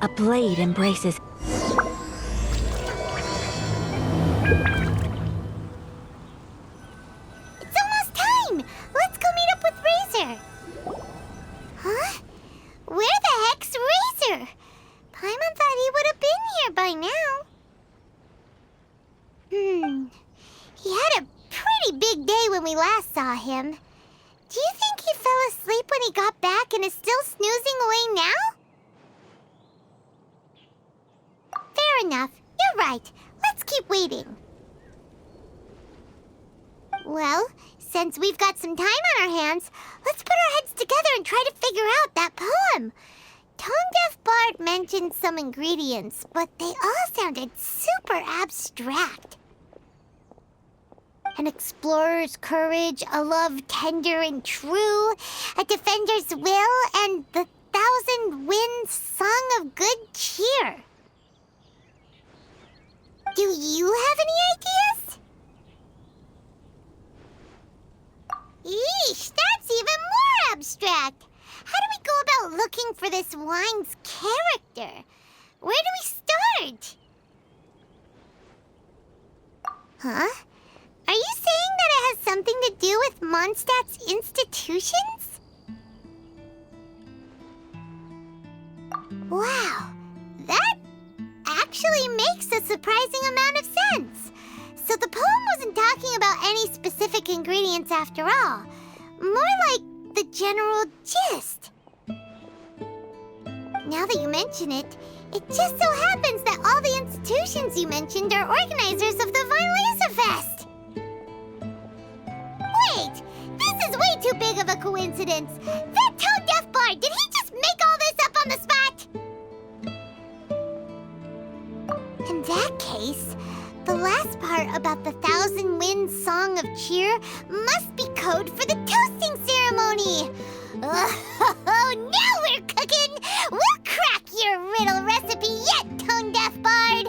A blade embraces. It's almost time! Let's go meet up with Razer! Huh? Where the heck's Razer? Paimon thought he would have been here by now. He had a pretty big day when we last saw him. Do you think he fell asleep when he got back and is still snoozing away now? Fair enough. You're right. Let's keep waiting. Well, since we've got some time on our hands, let's put our heads together and try to figure out that poem. Tone-deaf Bard mentioned some ingredients, but they all sounded super abstract. An explorer's courage, a love tender and true, a defender's will, and the thousand winds song of good cheer. Do you have any ideas? Eesh, that's even more abstract. How do we go about looking for this wine's character? Where do we start? Huh? Are you saying that it has something to do with Mondstadt's institutions? Wow, that actually makes a surprising amount of sense. So the poem wasn't talking about any specific ingredients after all. More like the general gist. Now that you mention it, it just so happens that all the institutions you mentioned are organizers of the Vine Laser Fest. Wait, this is way too big of a coincidence. That tone-deaf bard, did he just make all this up on the spot? In that case, the last part about the Thousand Winds Song of Cheer must be code for the toasting ceremony. Oh, now we're cooking! We'll crack your riddle recipe yet, tone-deaf bard!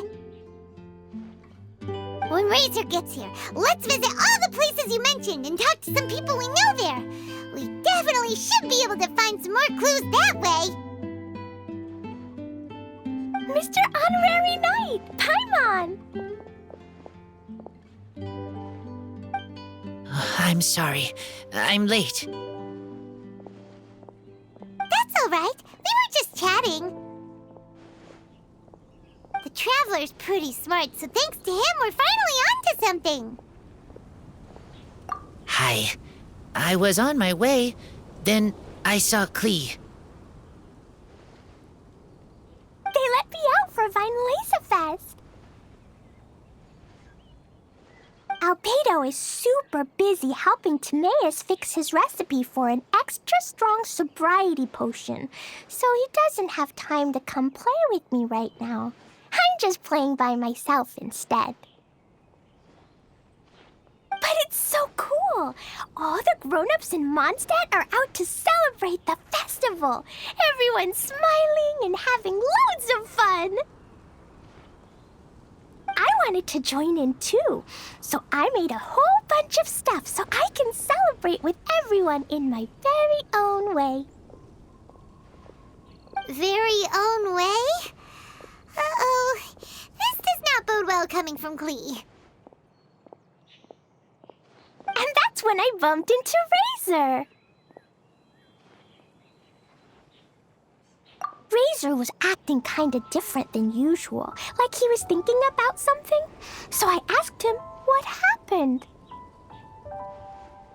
When Razer gets here, let's visit all the places you mentioned and talk to some people we know there. We definitely should be able to find some more clues that way. Mr. Honorary Knight, Paimon! I'm sorry. I'm late. That's all right. We were just chatting. The Traveler's pretty smart, so thanks to him, we're finally onto something. Hi. I was on my way. Then I saw Klee. They let me out for Vine Laser Fest. Albedo is super busy helping Timaeus fix his recipe for an extra strong sobriety potion, so he doesn't have time to come play with me right now. I'm just playing by myself instead. But it's so cool! All the grown-ups in Mondstadt are out to celebrate the festival. Everyone's smiling and having loads of fun. I wanted to join in too, so I made a whole bunch of stuff so I can celebrate with everyone in my very own way. Very own way? Uh-oh. This does not bode well coming from Klee. And that's when I bumped into Razer. Razer was acting kinda different than usual, like he was thinking about something. So I asked him what happened.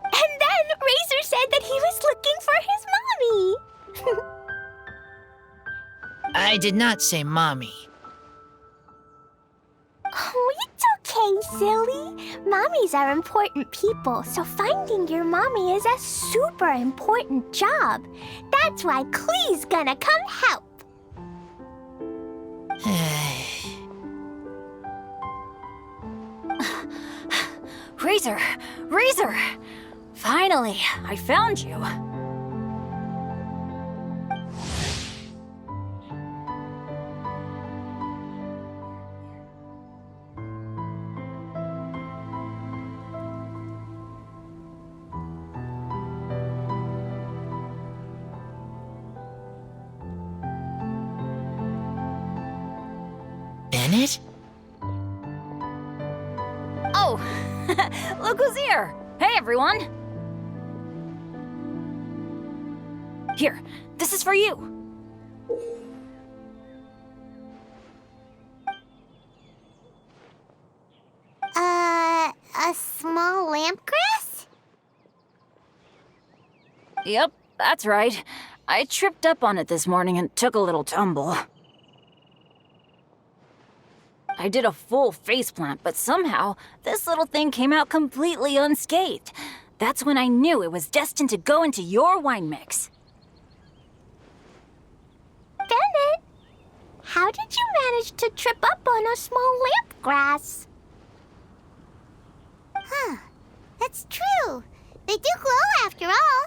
And then Razer said that he was looking for his mommy. I did not say mommy. Oh, it's okay, silly. Mommies are important people, so finding your mommy is a super important job. That's why Klee's gonna come help. Razer! Razer! Finally, I found you. Bennett? Oh, look who's here! Hey, everyone! Here, this is for you. A small lampgrass? Yep, that's right. I tripped up on it this morning and took a little tumble. I did a full faceplant, but somehow this little thing came out completely unscathed. That's when I knew it was destined to go into your wine mix. Bennett, how did you manage to trip up on a small lamp grass? Huh. That's true. They do glow after all.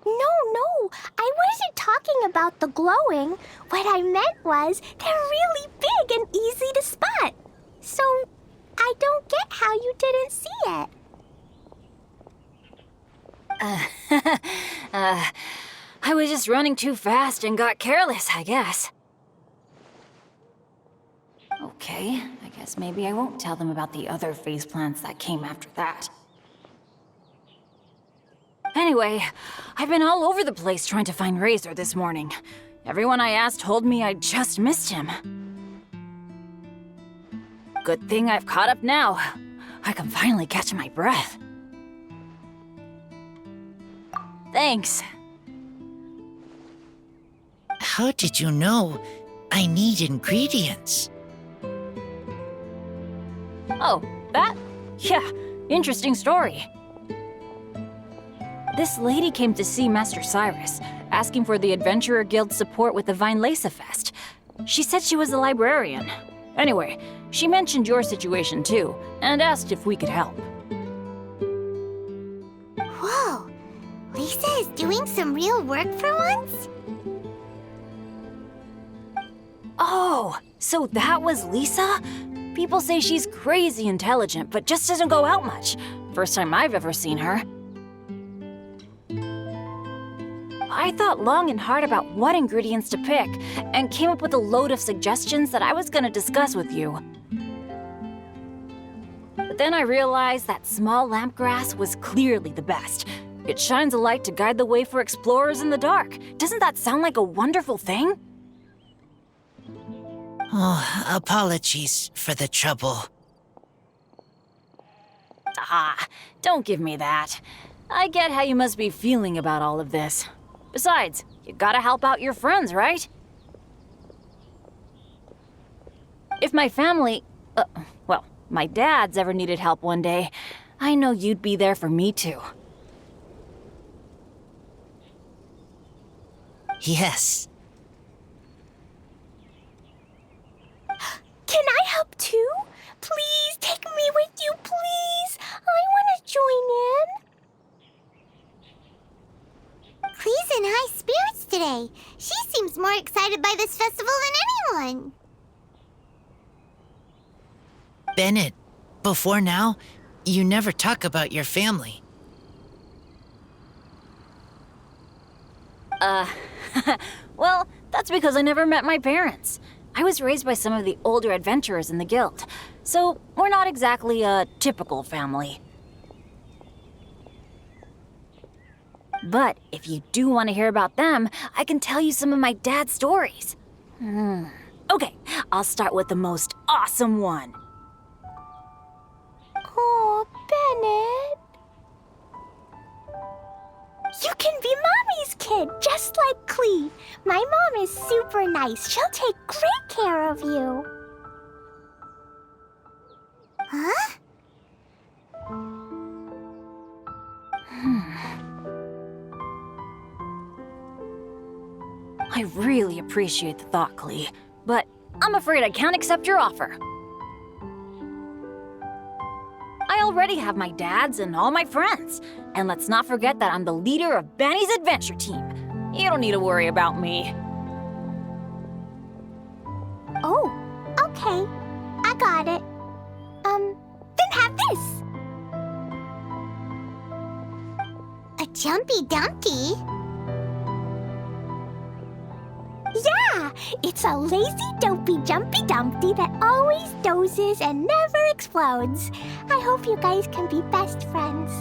No, I wasn't talking about the glowing. What I meant was they're really big and easy to spot. So I don't get how you didn't see it. I was just running too fast and got careless, I guess. Okay, I guess maybe I won't tell them about the other faceplants that came after that. Anyway, I've been all over the place trying to find Razer this morning. Everyone I asked told me I just missed him. Good thing I've caught up now. I can finally catch my breath. Thanks. How did you know I need ingredients? Oh, that? Yeah, interesting story. This lady came to see Master Cyrus, asking for the Adventurer Guild's support with the Vine Lace Fest. She said she was a librarian. Anyway, she mentioned your situation too, and asked if we could help. Whoa. Lisa is doing some real work for once? Oh, so that was Lisa? People say she's crazy intelligent, but just doesn't go out much. First time I've ever seen her. I thought long and hard about what ingredients to pick, and came up with a load of suggestions that I was gonna discuss with you. But then I realized that small lampgrass was clearly the best. It shines a light to guide the way for explorers in the dark. Doesn't that sound like a wonderful thing? Oh, apologies for the trouble. Ah, don't give me that. I get how you must be feeling about all of this. Besides, you gotta help out your friends, right? If my family, well, my dad's ever needed help one day, I know you'd be there for me too. Yes. Can I help too? Please take me with you, please. I want to join in. Clee's in high spirits today. She seems more excited by this festival than anyone. Bennett, before now, you never talk about your family. Well, that's because I never met my parents. I was raised by some of the older adventurers in the guild, so we're not exactly a typical family. But if you do want to hear about them, I can tell you some of my dad's stories. Okay, I'll start with the most awesome one. Oh, Bennett. You can be Mommy's kid, just like Clee. My mom is super nice. She'll take great care of you. Huh? I really appreciate the thought, Clee, but I'm afraid I can't accept your offer. I already have my dad's and all my friends. And let's not forget that I'm the leader of Benny's adventure team. You don't need to worry about me. Oh, okay. I got it. Then have this. A jumpy dumpty? Yeah, It's a lazy, dopey, jumpy Dumpty that always dozes and never explodes. I hope you guys can be best friends.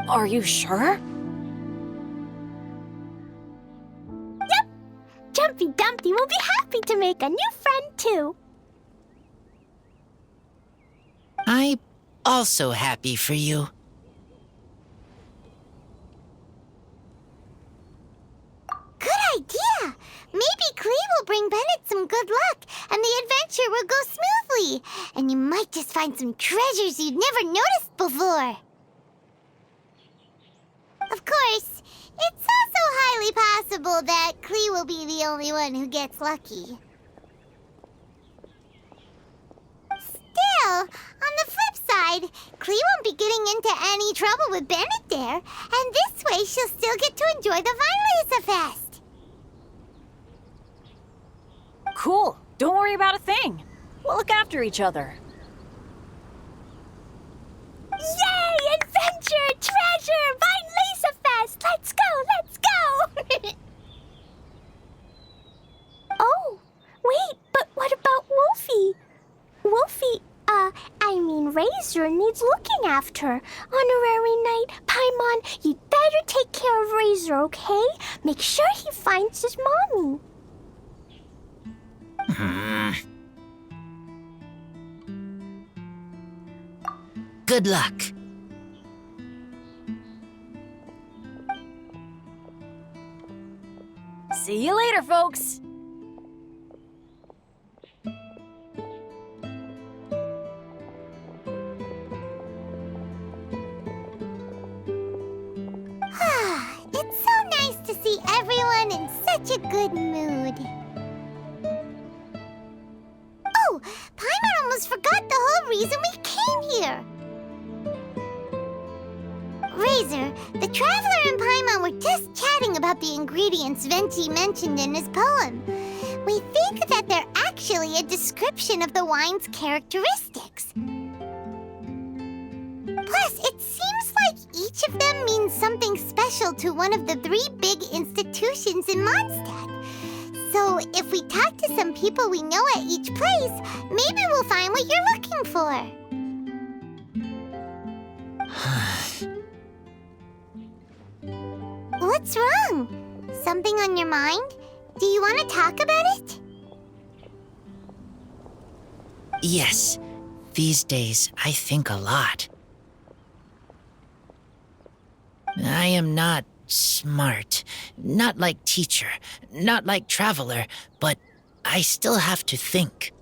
Are you sure? Yep! Jumpy Dumpty will be happy to make a new friend, too. I'm also happy for you. Good idea! Maybe Klee will bring Bennett some good luck, and the adventure will go smoothly. And you might just find some treasures you'd never noticed before. Of course, it's also highly possible that Klee will be the only one who gets lucky. Still, on the flip side, Klee won't be getting into any trouble with Bennett there, and this way she'll still get to enjoy the Vine Fest. Cool. Don't worry about a thing. We'll look after each other. Yay! Adventure! Treasure! Vine Fest! Let's go! Let's go! Oh, wait, but what about Wolfie? Wolfie, Razer needs looking after. Honorary Knight, Paimon, you'd better take care of Razer, okay? Make sure he finds his mommy. Good luck. See you later, folks. It's so nice to see everyone in such a good mood. Oh, Paimon almost forgot the whole reason we came here. Razer, the Traveler and Paimon were just chatting about the ingredients Venti mentioned in his poem. We think that they're actually a description of the wine's characteristics. Plus, it seems like each of them means something special to one of the 3 big institutions in Mondstadt. So, if we talk to some people we know at each place, maybe we'll find what you're looking for. What's wrong? Something on your mind? Do you want to talk about it? Yes, these days I think a lot. I am not smart, not like teacher, not like Traveler, but I still have to think.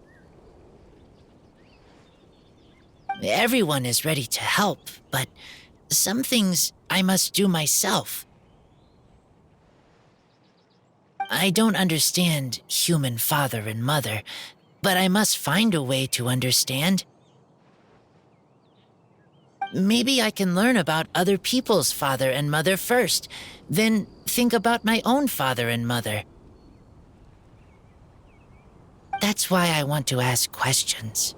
Everyone is ready to help, but some things I must do myself. I don't understand human father and mother, but I must find a way to understand. Maybe I can learn about other people's father and mother first, then think about my own father and mother. That's why I want to ask questions.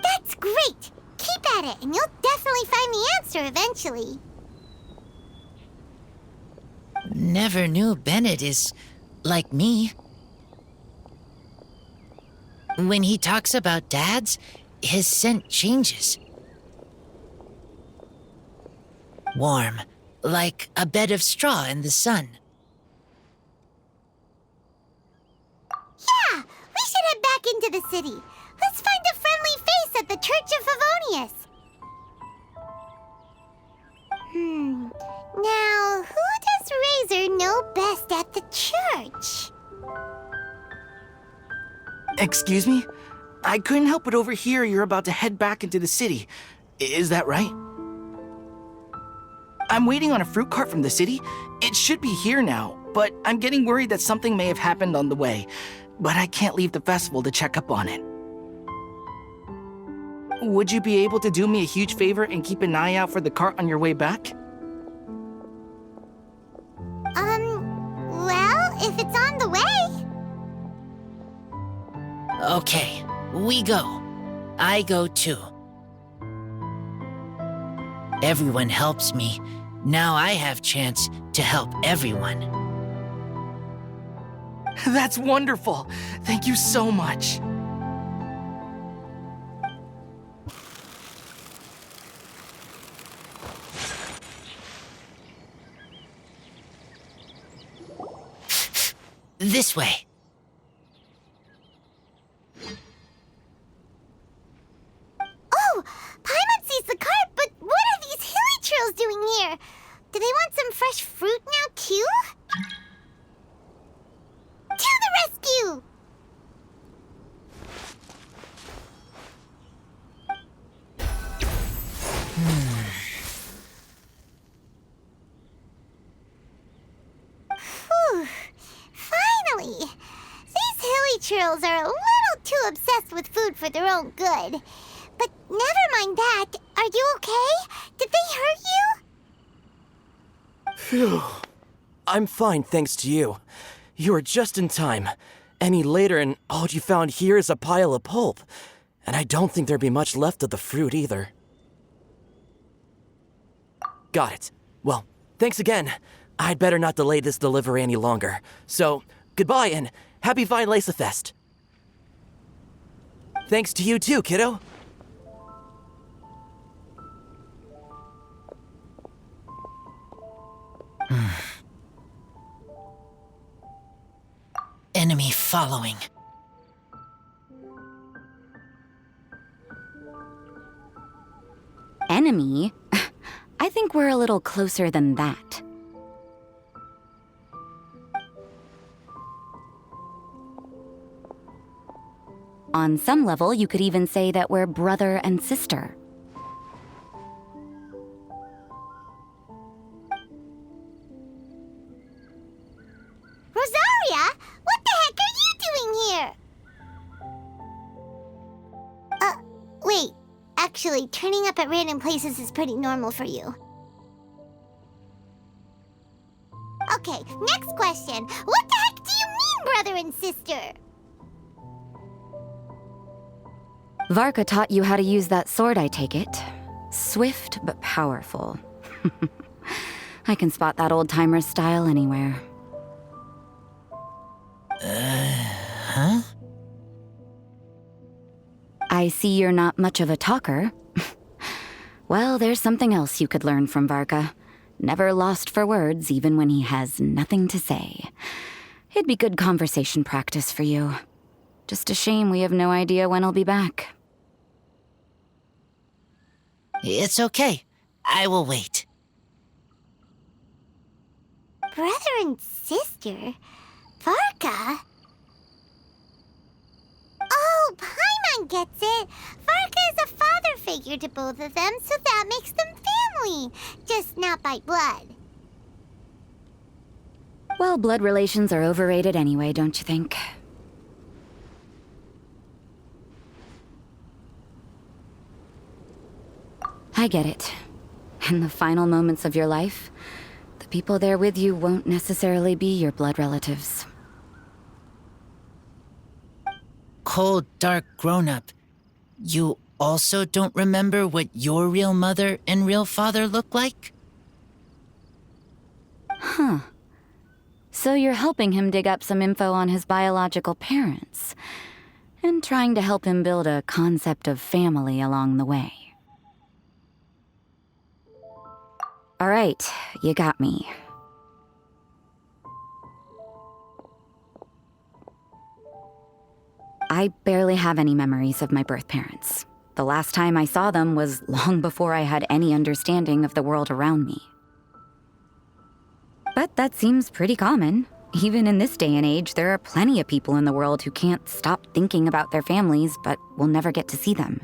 That's great! Keep at it, and you'll definitely find the answer eventually. Never knew Bennett is like me. When he talks about dads, his scent changes. Warm, like a bed of straw in the sun. Yeah, we should head back into the city. Let's find a friendly face at the Church of Favonius. Now, who does Razer know best at the church? Excuse me? I couldn't help but overhear you're about to head back into the city. Is that right? I'm waiting on a fruit cart from the city. It should be here now, but I'm getting worried that something may have happened on the way. But I can't leave the festival to check up on it. Would you be able to do me a huge favor and keep an eye out for the cart on your way back? Well, if it's on the way. Okay, we go. I go too. Everyone helps me, Now I have chance to help everyone. That's wonderful. Thank you so much. This way. Oh, Paimon sees the cart, but what are these hilly trails doing here? Do they want some fresh fruit now, too? To the rescue! Whew. Finally! These hilly trails are a little too obsessed with food for their own good. But never mind that. Are you okay? Did they hurt you? Phew. I'm fine, thanks to you. You were just in time. Any later and all you found here is a pile of pulp. And I don't think there'd be much left of the fruit either. Got it. Well, thanks again. I'd better not delay this delivery any longer. So, goodbye and happy Vine Lace Fest. Thanks to you too, kiddo. Enemy following. Enemy? I think we're a little closer than that. On some level, you could even say that we're brother and sister. Rosaria, what the heck are you doing here? Wait. Actually, turning up at random places is pretty normal for you. Okay, next question. What the heck do you mean, brother and sister? Varka taught you how to use that sword, I take it. Swift but powerful. I can spot that old-timer's style anywhere. Huh? I see you're not much of a talker. Well, there's something else you could learn from Varka. Never lost for words, even when he has nothing to say. It'd be good conversation practice for you. Just a shame we have no idea when he'll be back. It's okay. I will wait. Brother and sister? Varka? Oh, Paimon gets it. Varka is a father figure to both of them, so that makes them family. Just not by blood. Well, blood relations are overrated anyway, don't you think? I get it. In the final moments of your life, the people there with you won't necessarily be your blood relatives. Cold, dark grown-up. You also don't remember what your real mother and real father look like? Huh. So you're helping him dig up some info on his biological parents, and trying to help him build a concept of family along the way. All right, you got me. I barely have any memories of my birth parents. The last time I saw them was long before I had any understanding of the world around me. But that seems pretty common. Even in this day and age, there are plenty of people in the world who can't stop thinking about their families, but will never get to see them.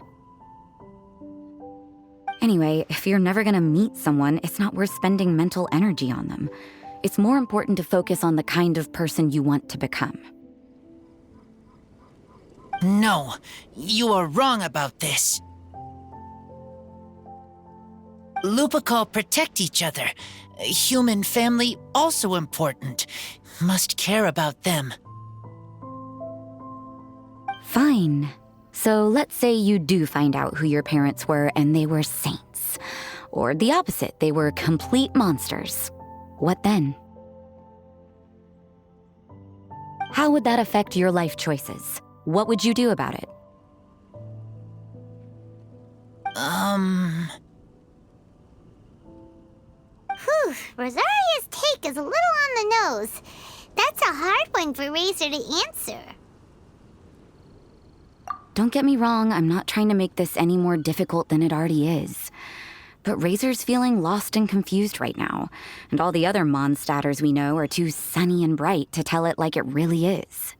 Anyway, if you're never gonna meet someone, it's not worth spending mental energy on them. It's more important to focus on the kind of person you want to become. No, you are wrong about this. Lupical protect each other. Human family also important. Must care about them. Fine. So let's say you do find out who your parents were and they were saints. Or the opposite, they were complete monsters. What then? How would that affect your life choices? What would you do about it? Whew, Rosaria's take is a little on the nose. That's a hard one for Razer to answer. Don't get me wrong, I'm not trying to make this any more difficult than it already is. But Razor's feeling lost and confused right now, and all the other Mondstadters we know are too sunny and bright to tell it like it really is.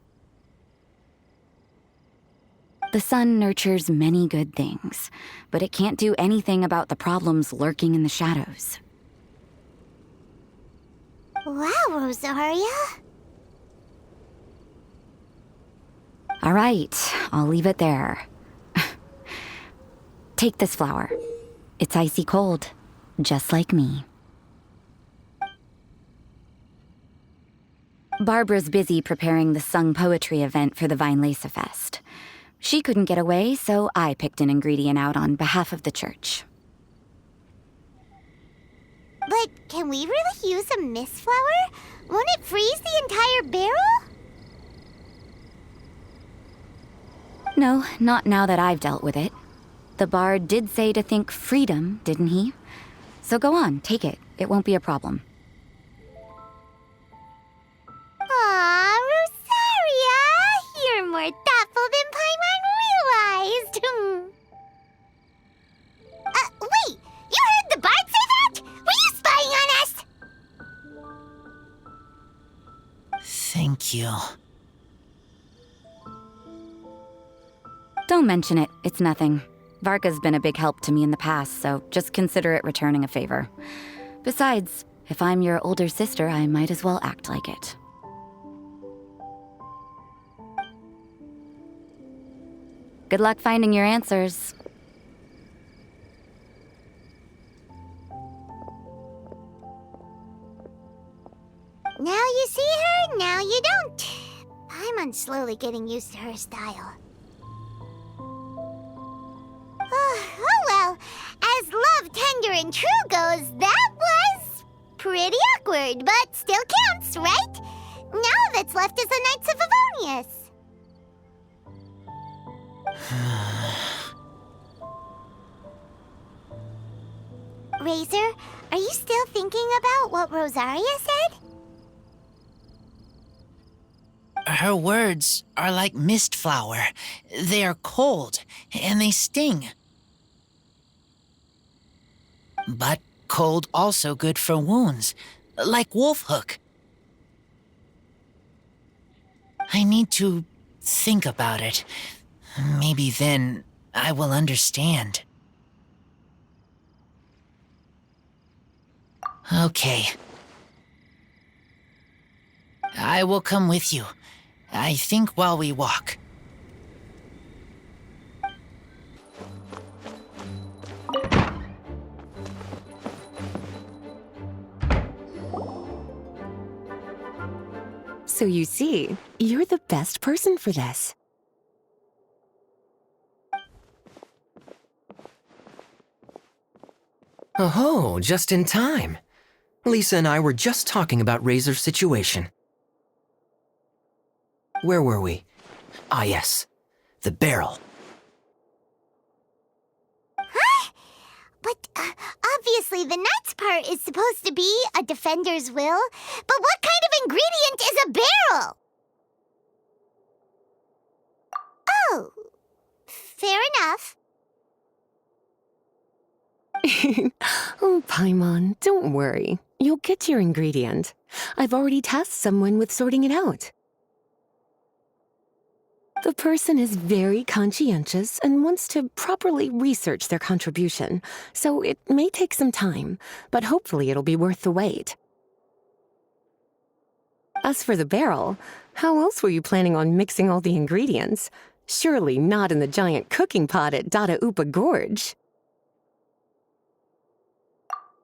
The sun nurtures many good things, but it can't do anything about the problems lurking in the shadows. Wow, Rosaria. All right, I'll leave it there. Take this flower. It's icy cold, just like me. Barbara's busy preparing the sung poetry event for the Weinlese Fest. She couldn't get away, so I picked an ingredient out on behalf of the church. But can we really use a mist flower? Won't it freeze the entire barrel? No, not now that I've dealt with it. The bard did say to think freedom, didn't he? So go on, take it. It won't be a problem. Aw, Rosaria! You're more thoughtful than Paimon realized. Wait! You heard the bard say that? Were you spying on us? Thank you. Don't mention it. It's nothing. Varka's been a big help to me in the past, so just consider it returning a favor. Besides, if I'm your older sister, I might as well act like it. Good luck finding your answers. Now you see her, now you don't. Paimon's slowly getting used to her style. Oh well, as love tender and true goes, that was pretty awkward, but still counts, right? Now that's left is the Knights of Avonius. Razer, are you still thinking about what Rosaria said? Her words are like mist flower. They are cold, and they sting. But cold also good for wounds, like Wolfhook. I need to think about it. Maybe then I will understand. Okay. I will come with you. I think while we walk. So you see, you're the best person for this. Oh, just in time. Lisa and I were just talking about Razer's situation. Where were we? Ah, yes. The barrel. Huh? But obviously the knight's part is supposed to be a defender's will. But what kind of ingredient is a barrel? Oh, fair enough. Oh, Paimon, don't worry. You'll get your ingredient. I've already tasked someone with sorting it out. The person is very conscientious and wants to properly research their contribution, so it may take some time, but hopefully it'll be worth the wait. As for the barrel, how else were you planning on mixing all the ingredients? Surely not in the giant cooking pot at Dada Upa Gorge.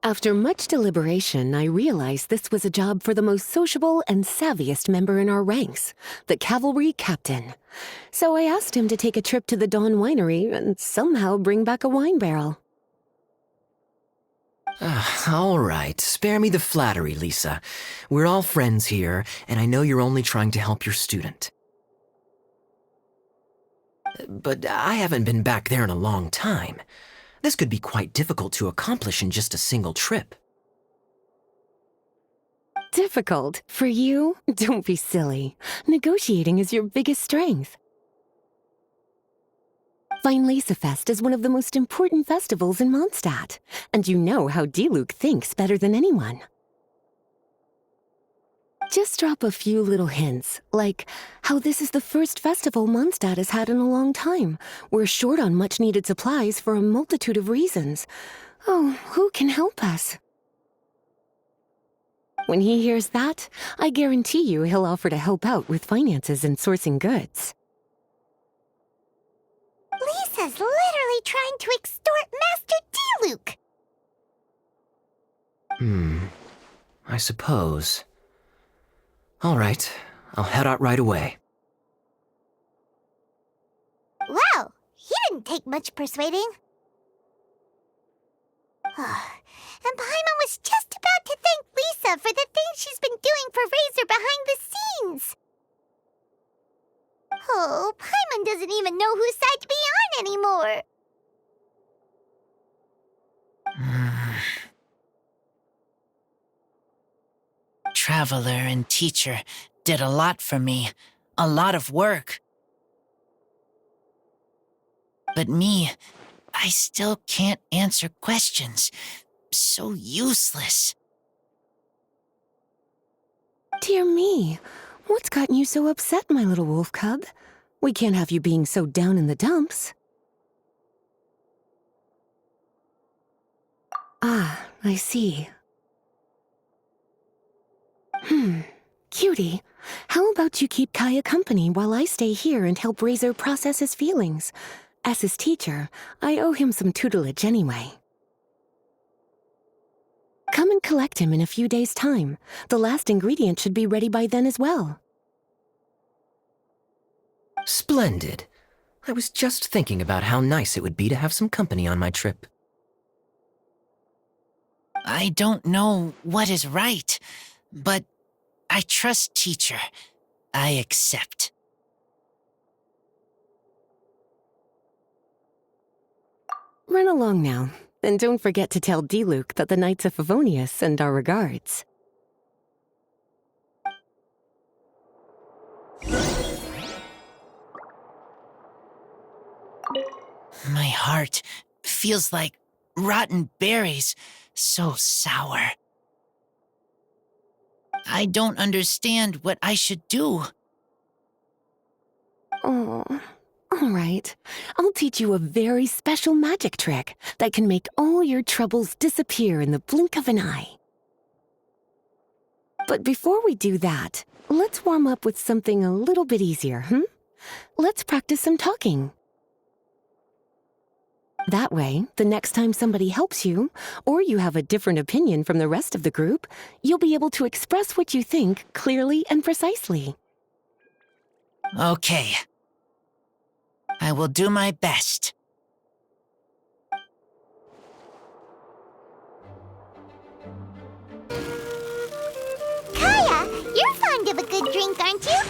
After much deliberation, I realized this was a job for the most sociable and savviest member in our ranks, the cavalry captain. So I asked him to take a trip to the Dawn Winery and somehow bring back a wine barrel. All right, spare me the flattery, Lisa. We're all friends here, and I know you're only trying to help your student. But I haven't been back there in a long time. This could be quite difficult to accomplish in just a single trip. Difficult? For you? Don't be silly. Negotiating is your biggest strength. Fest is one of the most important festivals in Mondstadt, and you know how Diluc thinks better than anyone. Just drop a few little hints, like how this is the first festival Mondstadt has had in a long time. We're short on much-needed supplies for a multitude of reasons. Oh, who can help us? When he hears that, I guarantee you he'll offer to help out with finances and sourcing goods. Lisa's literally trying to extort Master Diluc. I suppose. All right, I'll head out right away. Wow, he didn't take much persuading. And Paimon was just about to thank Lisa for the things she's been doing for Razer behind the scenes. Oh, Paimon doesn't even know whose side to be on anymore. Traveler and teacher did a lot for me. A lot of work. But me, I still can't answer questions. So useless. Dear me, what's gotten you so upset, my little wolf cub? We can't have you being so down in the dumps. Ah, I see. Cutie, how about you keep Kaya company while I stay here and help Razer process his feelings? As his teacher, I owe him some tutelage anyway. Come and collect him in a few days' time. The last ingredient should be ready by then as well. Splendid. I was just thinking about how nice it would be to have some company on my trip. I don't know what is right, but I trust teacher. I accept. Run along now, and don't forget to tell Diluc that the Knights of Favonius send our regards. My heart feels like rotten berries, so sour. I don't understand what I should do. Oh, all right. I'll teach you a very special magic trick that can make all your troubles disappear in the blink of an eye. But before we do that, let's warm up with something a little bit easier, Let's practice some talking. That way, the next time somebody helps you, or you have a different opinion from the rest of the group, you'll be able to express what you think clearly and precisely. Okay. I will do my best. Kaya, you're fond of a good drink, aren't you?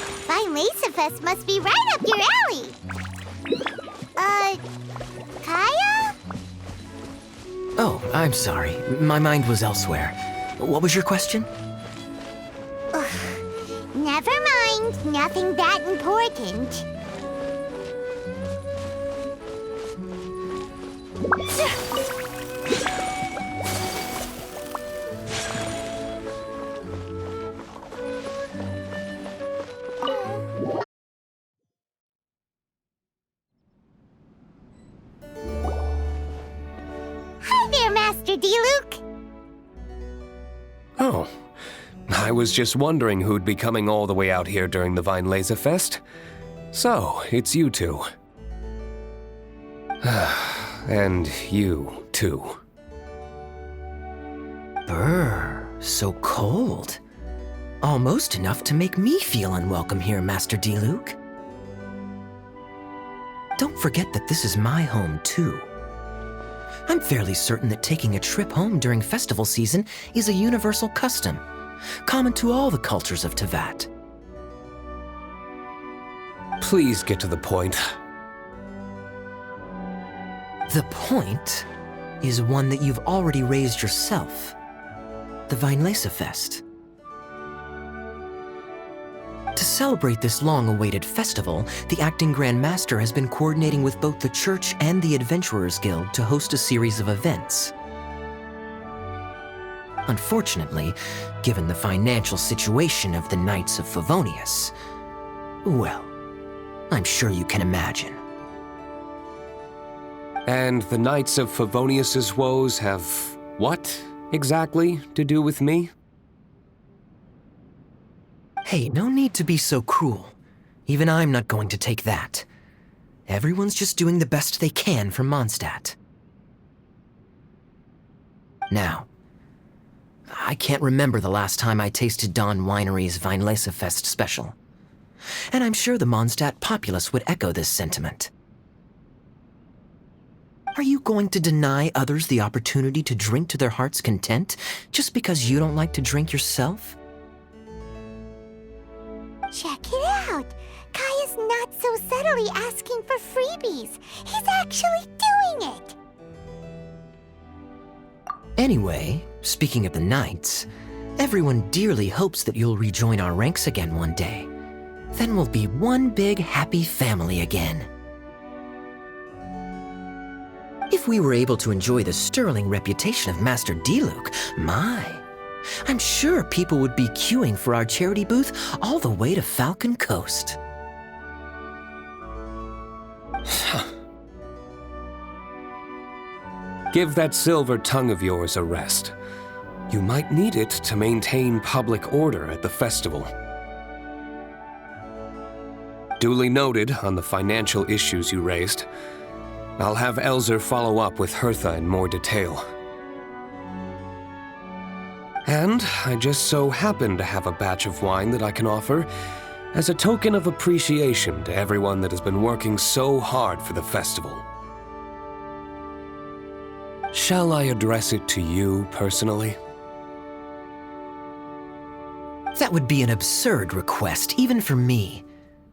Fest must be right up your alley. Kaya? Oh, I'm sorry. My mind was elsewhere. What was your question? Never mind. Nothing that important. Hi there, Master Diluc. Oh, I was just wondering who'd be coming all the way out here during the Weinlese Fest. So, it's you two. And you, too. Brr, so cold. Almost enough to make me feel unwelcome here, Master Diluc. Don't forget that this is my home, too. I'm fairly certain that taking a trip home during festival season is a universal custom, common to all the cultures of Teyvat. Please get to the point. The point is one that you've already raised yourself. The Weinlesefest. To celebrate this long-awaited festival, the Acting Grand Master has been coordinating with both the Church and the Adventurers Guild to host a series of events. Unfortunately, given the financial situation of the Knights of Favonius, well, I'm sure you can imagine. And the Knights of Favonius's woes have what, exactly, to do with me? Hey, no need to be so cruel. Even I'm not going to take that. Everyone's just doing the best they can for Mondstadt. Now, I can't remember the last time I tasted Dawn Winery's Weinlesefest special. And I'm sure the Mondstadt populace would echo this sentiment. Are you going to deny others the opportunity to drink to their heart's content just because you don't like to drink yourself? Check it out! Kai is not so subtly asking for freebies. He's actually doing it! Anyway, speaking of the Knights, everyone dearly hopes that you'll rejoin our ranks again one day. Then we'll be one big happy family again. If we were able to enjoy the sterling reputation of Master Diluc, I'm sure people would be queuing for our charity booth all the way to Falcon Coast. Give that silver tongue of yours a rest. You might need it to maintain public order at the festival. Duly noted on the financial issues you raised. I'll have Elzer follow up with Hertha in more detail. And I just so happen to have a batch of wine that I can offer as a token of appreciation to everyone that has been working so hard for the festival. Shall I address it to you personally? That would be an absurd request, even for me.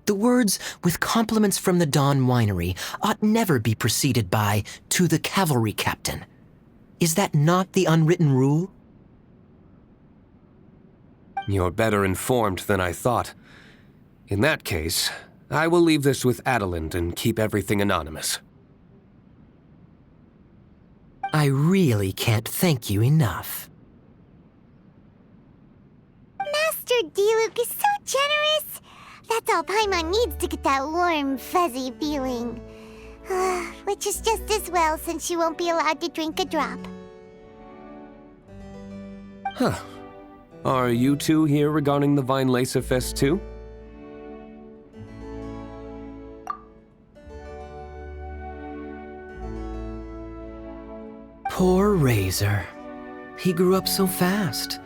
The words, with compliments from the Dawn Winery, ought never be preceded by, to the cavalry captain. Is that not the unwritten rule? You're better informed than I thought. In that case, I will leave this with Adelind and keep everything anonymous. I really can't thank you enough. Master Diluc is so generous! That's all Paimon needs to get that warm, fuzzy feeling. Which is just as well since she won't be allowed to drink a drop. Huh. Are you two here regarding the Weinlesefest too? Poor Razer. He grew up so fast,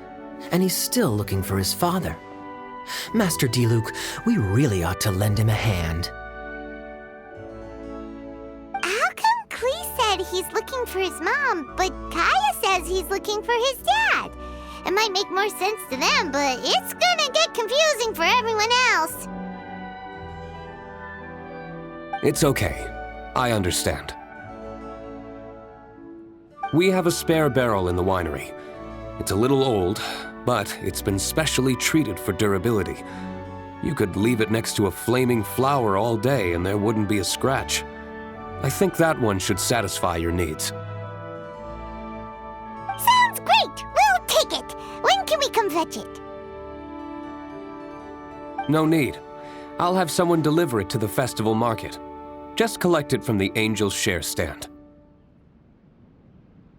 and he's still looking for his father. Master Diluc, we really ought to lend him a hand. How come Klee said he's looking for his mom, but Kaya says he's looking for his dad? It might make more sense to them, but it's gonna get confusing for everyone else. It's okay. I understand. We have a spare barrel in the winery. It's a little old, but it's been specially treated for durability. You could leave it next to a flaming flower all day and there wouldn't be a scratch. I think that one should satisfy your needs. Sounds great! We'll take it! When can we come fetch it? No need. I'll have someone deliver it to the festival market. Just collect it from the Angel's Share stand.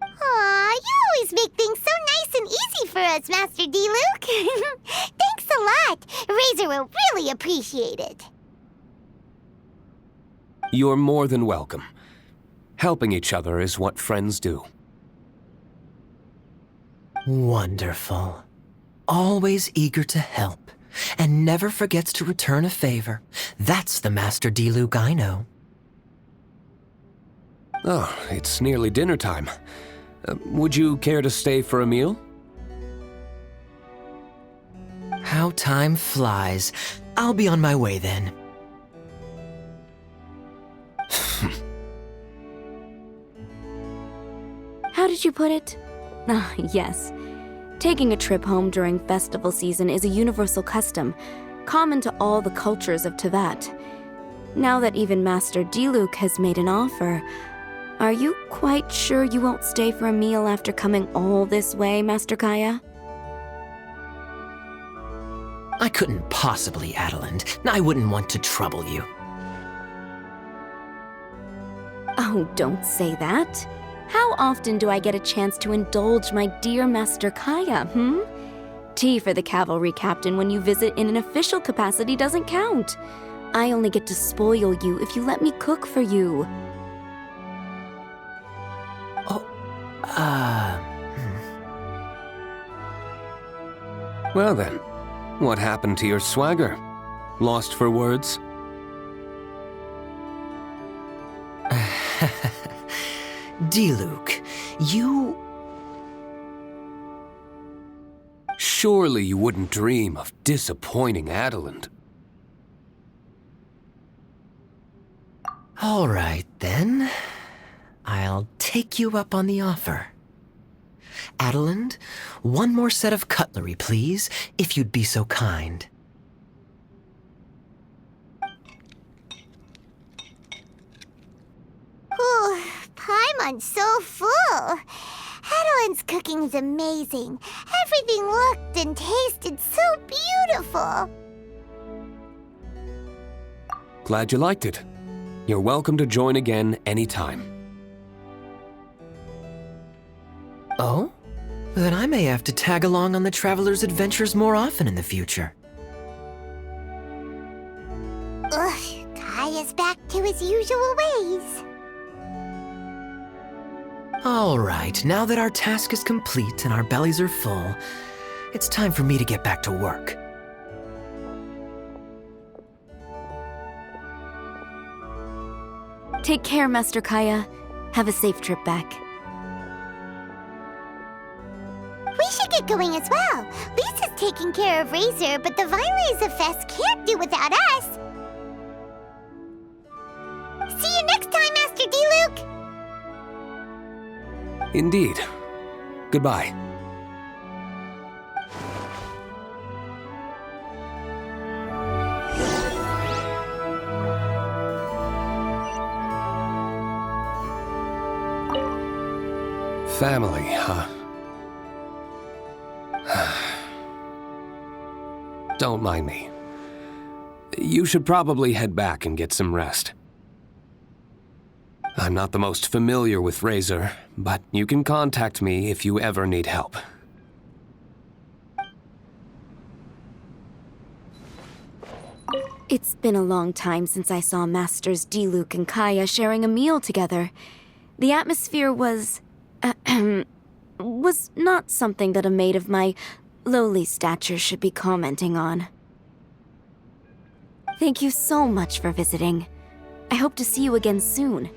Aw, you always make things so nice and easy for us, Master Diluc. Thanks a lot. Razer will really appreciate it. You're more than welcome. Helping each other is what friends do. Wonderful. Always eager to help, and never forgets to return a favor. That's the Master Diluc I know. Oh, it's nearly dinner time. Would you care to stay for a meal? How time flies. I'll be on my way then. How did you put it? Ah, yes. Taking a trip home during festival season is a universal custom, common to all the cultures of Teyvat. Now that even Master Diluc has made an offer, are you quite sure you won't stay for a meal after coming all this way, Master Kaya? I couldn't possibly, Adeland. I wouldn't want to trouble you. Oh, don't say that. How often do I get a chance to indulge my dear Master Kaya, Tea for the cavalry captain when you visit in an official capacity doesn't count. I only get to spoil you if you let me cook for you. Well then, what happened to your swagger? Lost for words? Diluc, you... Surely you wouldn't dream of disappointing Adeland. All right, then. I'll take you up on the offer. Adeland, one more set of cutlery, please, if you'd be so kind. Ooh, Paimon's so full. Adeland's cooking's amazing. Everything looked and tasted so beautiful. Glad you liked it. You're welcome to join again anytime. Oh? Then I may have to tag along on the Traveler's adventures more often in the future. Ugh, Kaya's back to his usual ways. All right, now that our task is complete and our bellies are full, it's time for me to get back to work. Take care, Master Kaya. Have a safe trip back. We should get going as well. Lisa's taking care of Razer, but the Venti Fest can't do without us. See you next time, Master Diluc! Indeed. Goodbye. Family, huh? Don't mind me. You should probably head back and get some rest. I'm not the most familiar with Razer, but you can contact me if you ever need help. It's been a long time since I saw Masters Diluc and Kaya sharing a meal together. The atmosphere was not something that a maid of my lowly stature should be commenting on. Thank you so much for visiting. I hope to see you again soon.